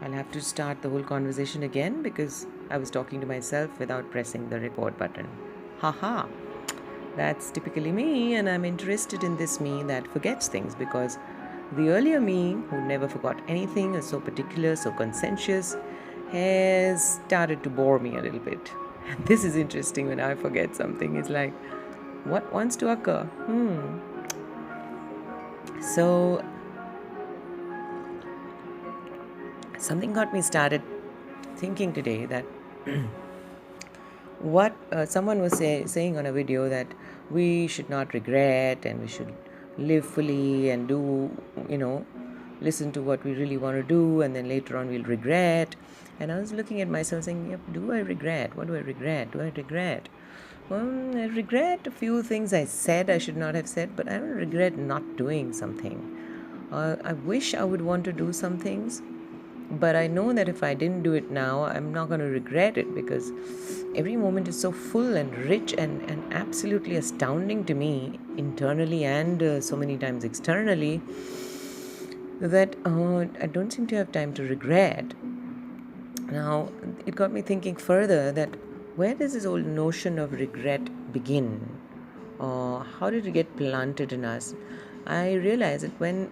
I'll have to start the whole conversation again because I was talking to myself without pressing the record button. Haha, that's typically me, and I'm interested in this me that forgets things because the earlier me, who never forgot anything, is so particular, so conscientious, has started to bore me a little bit. And this is interesting when I forget something. It's like, what wants to occur? So, something got me started thinking today that what someone was saying on a video that we should not regret and we should live fully and do, listen to what we really want to do, and then later on we'll regret. And I was looking at myself saying, yep, do I regret? What do I regret? Do I regret? Well, I regret a few things I said I should not have said, but I don't regret not doing something. I wish I would want to do some things, but I know that if I didn't do it now, I'm not going to regret it because every moment is so full and rich and absolutely astounding to me internally and so many times externally that I don't seem to have time to regret. Now, it got me thinking further that where does this old notion of regret begin? How did it get planted in us? I realize that when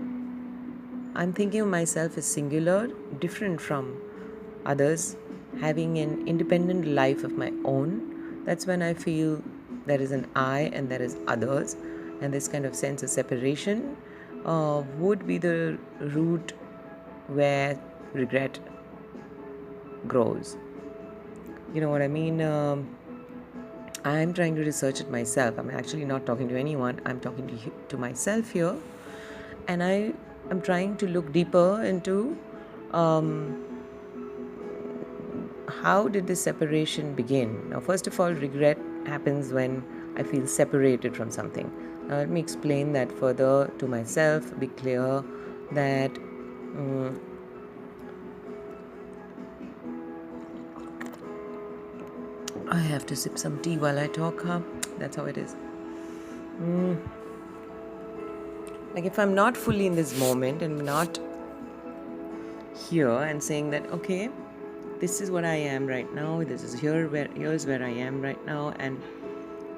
I'm thinking of myself as singular, different from others, having an independent life of my own. That's when I feel there is an I and there is others, and this kind of sense of separation would be the root where regret grows. You know what I mean? I'm trying to research it myself. I'm actually not talking to anyone. I'm talking to myself here, and I'm trying to look deeper into how did this separation begin? Now, first of all, regret happens when I feel separated from something. Now, let me explain that further to myself, be clear that I have to sip some tea while I talk, huh? That's how it is. Like, if I'm not fully in this moment and not here and saying that, okay, this is what I am right now, this is here's where I am right now, and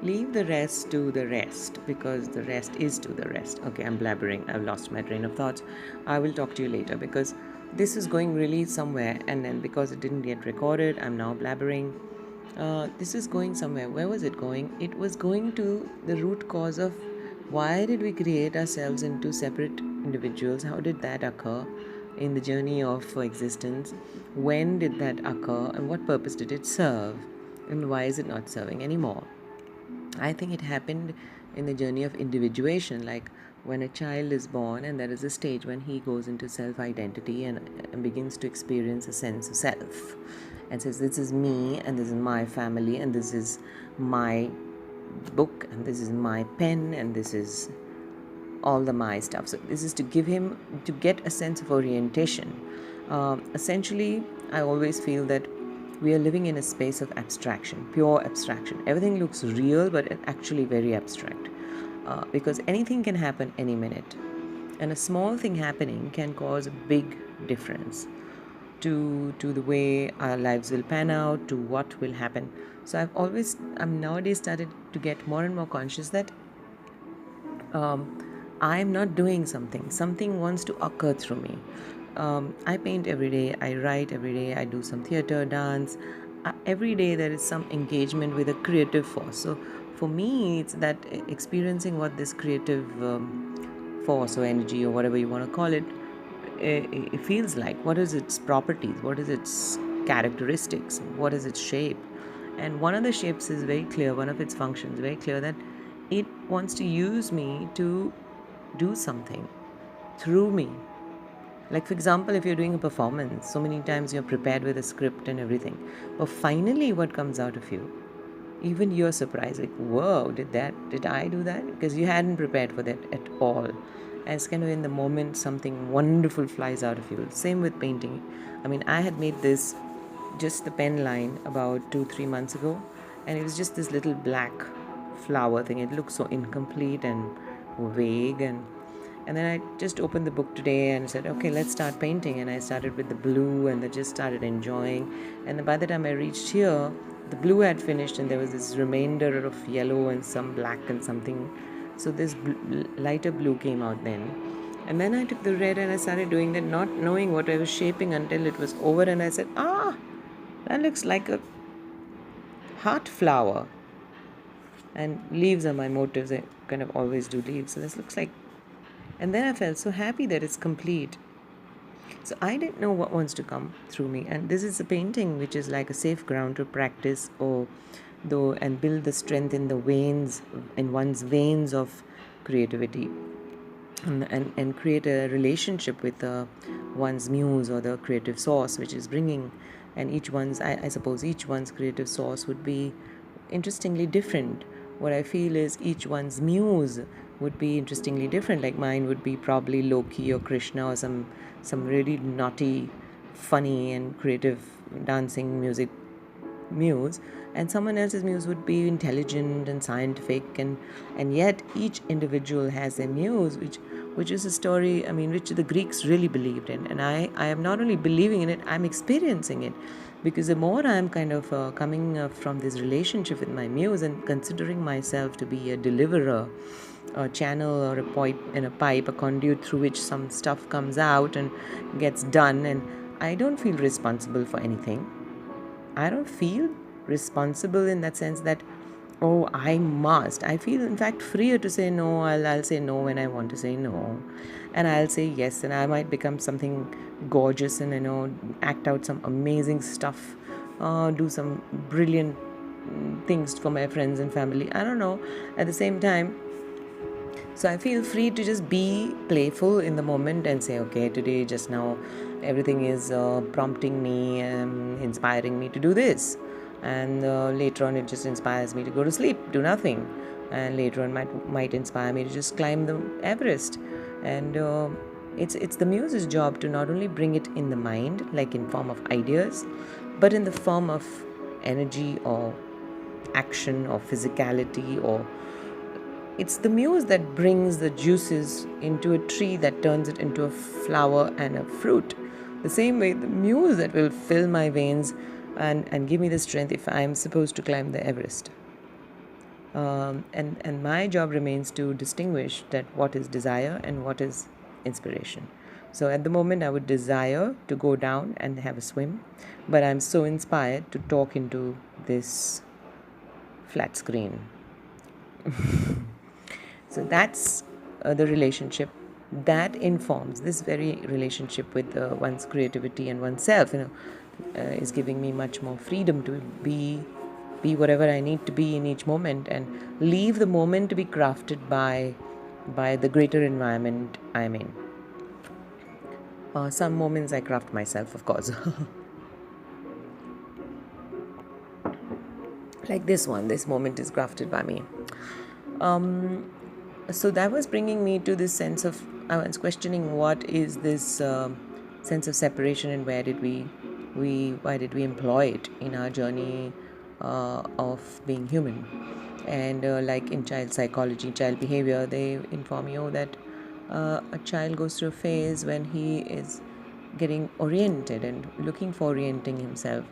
leave the rest to the rest because the rest is to the rest. Okay, I'm blabbering. I've lost my train of thoughts. I will talk to you later because this is going really somewhere, and then because it didn't get recorded, I'm now blabbering. This is going somewhere. Where was it going? It was going to the root cause of why did we create ourselves into separate individuals? How did that occur in the journey of existence? When did that occur, and what purpose did it serve? And why is it not serving anymore? I think it happened in the journey of individuation, like when a child is born and there is a stage when he goes into self-identity and begins to experience a sense of self and says, this is me and this is my family and this is my book and this is my pen and this is all the my stuff. So this is to give him, to get a sense of orientation. Essentially, I always feel that we are living in a space of abstraction, pure abstraction. Everything looks real, but it's actually very abstract. Because anything can happen any minute. And a small thing happening can cause a big difference to the way our lives will pan out, to what will happen. So I'm nowadays started to get more and more conscious that I'm not doing something. Something wants to occur through me. I paint every day, I write every day, I do some theater, dance. Every day there is some engagement with a creative force. So for me, it's that experiencing what this creative force or energy or whatever you want to call it, it feels like. What is its properties? What is its characteristics? What is its shape? And one of the shapes is very clear, one of its functions, very clear, that it wants to use me to do something through me. Like, for example, if you're doing a performance, so many times you're prepared with a script and everything. But finally, what comes out of you, even you're surprised, like, whoa, did I do that? Because you hadn't prepared for that at all. And it's kind of in the moment something wonderful flies out of you. Same with painting. I mean, I had made this, just the pen line, about 2-3 months ago. And it was just this little black flower thing. It looked so incomplete and vague, and And then I just opened the book today and said, okay, let's start painting. And I started with the blue and I just started enjoying. And by the time I reached here, the blue had finished and there was this remainder of yellow and some black and something. So this lighter blue came out then. And then I took the red and I started doing that, not knowing what I was shaping until it was over. And I said, that looks like a heart flower. And leaves are my motives. I kind of always do leaves. So this looks like, and then I felt so happy that it's complete. So I didn't know what wants to come through me. And this is a painting which is like a safe ground to practice and build the strength in the veins, in one's veins of creativity. And create a relationship with one's muse or the creative source which is bringing. And I suppose each one's creative source would be interestingly different. What I feel is each one's muse would be interestingly different. Like mine would be probably Loki or Krishna or some really naughty, funny and creative dancing music muse, and someone else's muse would be intelligent and scientific, and yet each individual has a muse which is a story, which the Greeks really believed in. And I am not only believing in it, I'm experiencing it, because the more I'm kind of coming from this relationship with my muse and considering myself to be a deliverer, a channel or a pipe, a conduit through which some stuff comes out and gets done, and I don't feel responsible for anything. I don't feel responsible in that sense that, oh, I must. I feel, in fact, freer to say no. I'll say no when I want to say no. And I'll say yes, and I might become something gorgeous and, act out some amazing stuff, do some brilliant things for my friends and family. I don't know. At the same time, so I feel free to just be playful in the moment and say, okay, today, just now, everything is prompting me, inspiring me to do this. And later on, it just inspires me to go to sleep, do nothing. And later on, might inspire me to just climb the Everest. And it's the muse's job to not only bring it in the mind, like in form of ideas, but in the form of energy or action or physicality, or it's the muse that brings the juices into a tree that turns it into a flower and a fruit. The same way, the muse that will fill my veins and give me the strength if I'm supposed to climb the Everest. And my job remains to distinguish that what is desire and what is inspiration. So at the moment, I would desire to go down and have a swim, but I'm so inspired to talk into this flat screen. So that's the relationship that informs this very relationship with one's creativity and oneself. Is giving me much more freedom to be whatever I need to be in each moment, and leave the moment to be crafted by the greater environment I'm in. Some moments I craft myself, of course. Like this moment is crafted by me. So that was bringing me to this sense of, I was questioning what is this sense of separation, and why did we employ it in our journey of being human. And like in child psychology, child behavior, they inform you that a child goes through a phase when he is getting oriented and looking for orienting himself,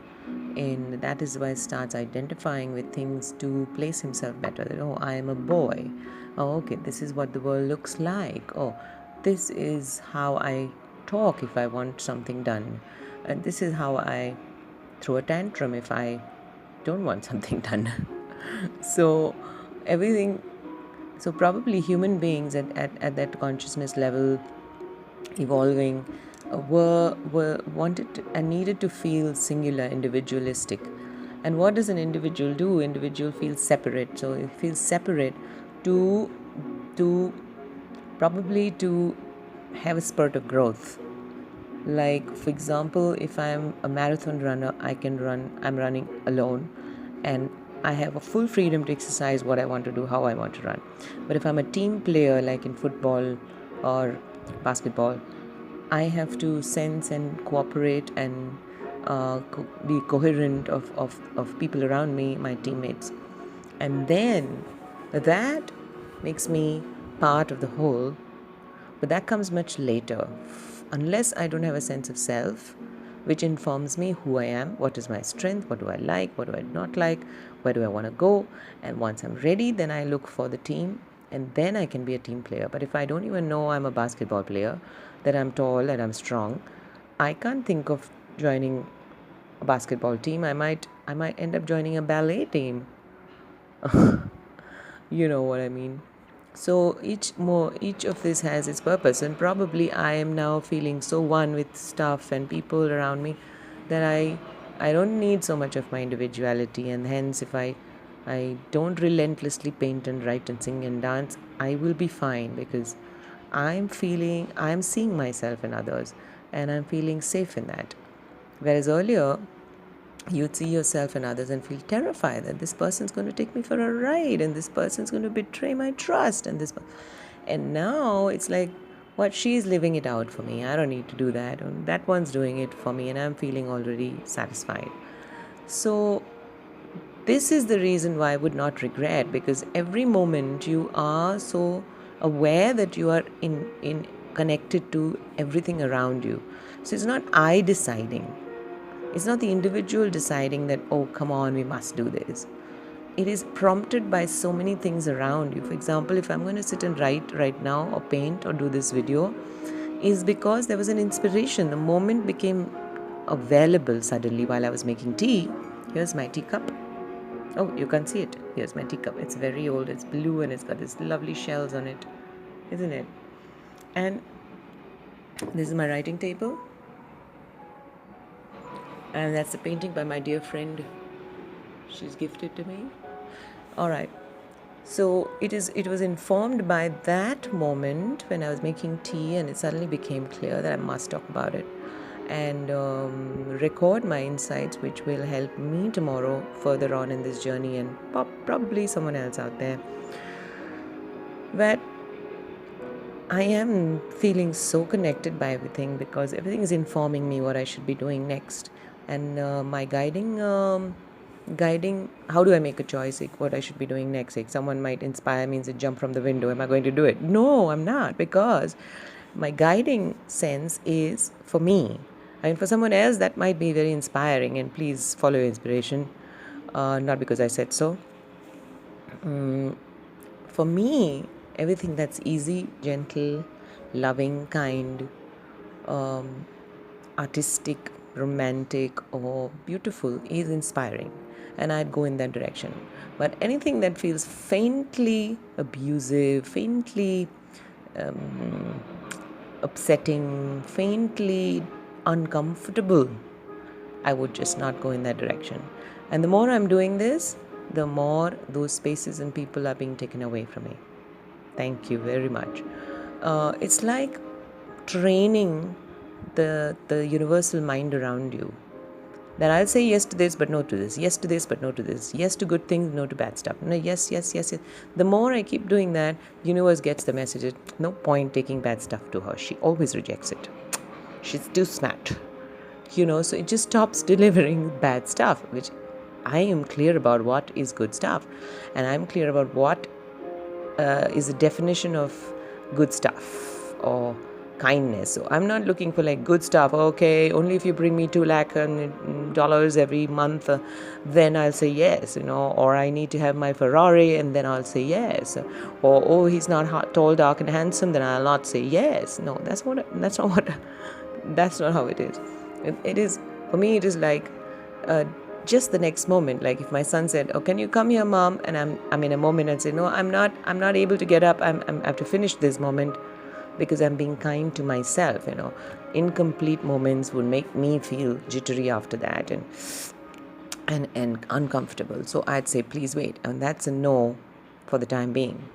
and that is why he starts identifying with things to place himself better. That, oh, I am a boy. Oh, okay, this is what the world looks like. Oh, this is how I talk if I want something done, and this is how I throw a tantrum if I don't want something done. So everything, so probably human beings at that consciousness level, evolving, were wanted and needed to feel singular, individualistic. And what does an individual do? Individual feels separate. So it feels separate to probably to have a spurt of growth. Like, for example, if I'm a marathon runner, I'm running alone, and I have a full freedom to exercise what I want to do, how I want to run. But if I'm a team player, like in football or basketball, I have to sense and cooperate and be coherent of people around me, my teammates. And then that makes me part of the whole. But that comes much later. Unless I don't have a sense of self, which informs me who I am, what is my strength, what do I like, what do I not like, where do I want to go. And once I'm ready, then I look for the team, and then I can be a team player. But if I don't even know I'm a basketball player, that I'm tall and I'm strong, I can't think of joining a basketball team. I might end up joining a ballet team. You know what I mean. So each of this has its purpose, and probably I am now feeling so one with stuff and people around me that I don't need so much of my individuality. And hence, if I don't relentlessly paint and write and sing and dance, I will be fine, because I'm seeing myself in others, and I'm feeling safe in that. Whereas earlier, you'd see yourself and others and feel terrified that this person's going to take me for a ride, and this person's going to betray my trust, and now it's like, what, she's living it out for me. I don't need to do that, and that one's doing it for me, and I'm feeling already satisfied. So this is the reason why I would not regret, because every moment you are so aware that you are in connected to everything around you. So it's not I deciding. It's not the individual deciding that, oh, come on, we must do this. It is prompted by so many things around you. For example, if I'm going to sit and write right now, or paint, or do this video, is because there was an inspiration. The moment became available suddenly while I was making tea. Here's my teacup. Oh, you can't see it. Here's my teacup. It's very old. It's blue and it's got these lovely shells on it, isn't it? And this is my writing table. And that's a painting by my dear friend. She's gifted to me. All right. So it was informed by that moment when I was making tea, and it suddenly became clear that I must talk about it and record my insights, which will help me tomorrow further on in this journey, and probably someone else out there. But I am feeling so connected by everything, because everything is informing me what I should be doing next. And my guiding, how do I make a choice, like what I should be doing next? Like someone might inspire me and say, jump from the window. Am I going to do it? No, I'm not, because my guiding sense is for me. I mean, for someone else, that might be very inspiring, and please follow your inspiration, not because I said so. For me, everything that's easy, gentle, loving, kind, artistic, romantic, or beautiful is inspiring, and I'd go in that direction. But anything that feels faintly abusive, faintly upsetting, faintly uncomfortable, I would just not go in that direction. And the more I'm doing this, the more those spaces and people are being taken away from me. Thank you very much. It's like training the universal mind around you, that I'll say yes to this but no to this, yes to this but no to this, yes to good things, no to bad stuff. No, yes, yes, yes, yes. The more I keep doing that, universe gets the message. No point taking bad stuff to her. She always rejects it. She's too smart. So it just stops delivering bad stuff, which I am clear about what is good stuff, and I'm clear about what is the definition of good stuff or kindness. So I'm not looking for like good stuff. Okay, only if you bring me $2 lakh every month, then I'll say yes. Or I need to have my Ferrari, and then I'll say yes. Or oh, he's not tall, dark, and handsome, then I'll not say yes. No, that's not how it is. It is, for me, it is like just the next moment. Like if my son said, oh, can you come here, mom? And I'm in a moment and say, no, I'm not able to get up. I have to finish this moment, because I'm being kind to myself. Incomplete moments would make me feel jittery after that and uncomfortable. So I'd say, please wait. And that's a no for the time being,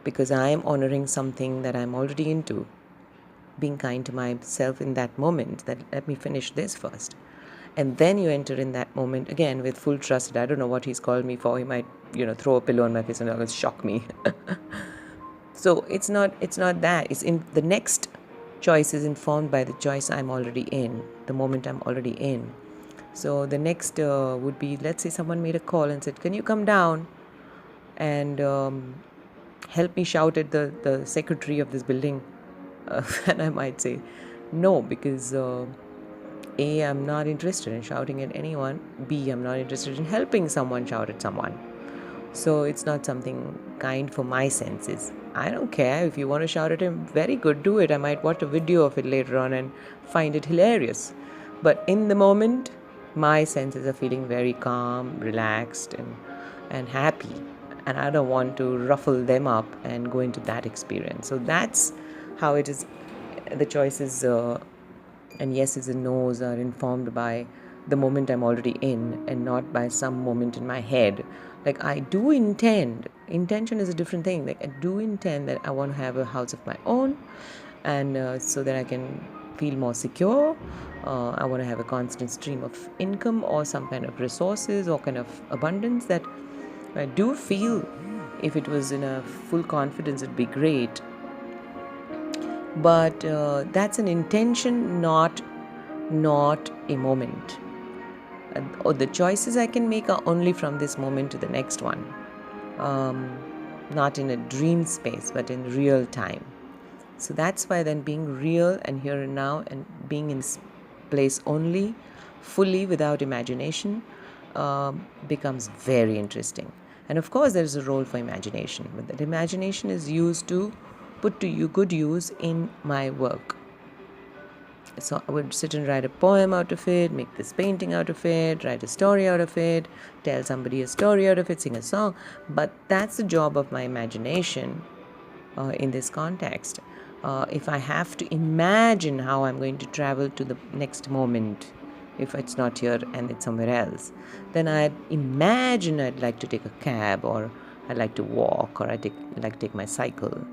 because I am honoring something that I'm already into. Being kind to myself in that moment, that let me finish this first. And then you enter in that moment again with full trust. I don't know what he's called me for. He might, throw a pillow on my face and shock me. So it's not that. It's in the next choice is informed by the choice I'm already in, the moment I'm already in. So the next would be, let's say someone made a call and said, can you come down and help me shout at the secretary of this building? And I might say no, because A, I'm not interested in shouting at anyone. B, I'm not interested in helping someone shout at someone. So it's not something kind for my senses. I don't care. If you want to shout at him, very good, do it. I might watch a video of it later on and find it hilarious. But in the moment, my senses are feeling very calm, relaxed, and happy. And I don't want to ruffle them up and go into that experience. So that's how it is. The choices and yeses and nos are informed by the moment I'm already in and not by some moment in my head. Like, I do intend, intention is a different thing. Like, I do intend that I want to have a house of my own, and so that I can feel more secure. I want to have a constant stream of income or some kind of resources or kind of abundance that I do feel. If it was in a full confidence, it'd be great. But that's an intention, not a moment. Or the choices I can make are only from this moment to the next one, not in a dream space, but in real time. So that's why then being real and here and now and being in place only, fully without imagination, becomes very interesting. And of course, there's a role for imagination, but that imagination is used to put to good use in my work. So I would sit and write a poem out of it, make this painting out of it, write a story out of it, tell somebody a story out of it, sing a song. But that's the job of my imagination in this context. If I have to imagine how I'm going to travel to the next moment, if it's not here and it's somewhere else, then I'd imagine I'd like to take a cab, or I'd like to walk, or I'd like to take my cycle.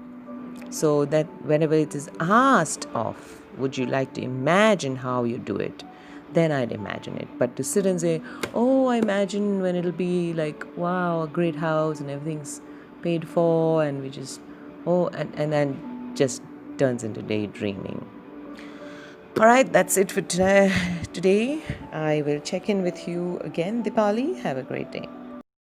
So that whenever it is asked of, would you like to imagine how you do it, then I'd imagine it. But to sit and say, oh, I imagine when it'll be like, wow, a great house and everything's paid for, and we just, oh, and then just turns into daydreaming. All right, that's it for today. I will check in with you again, Dipali. Have a great day.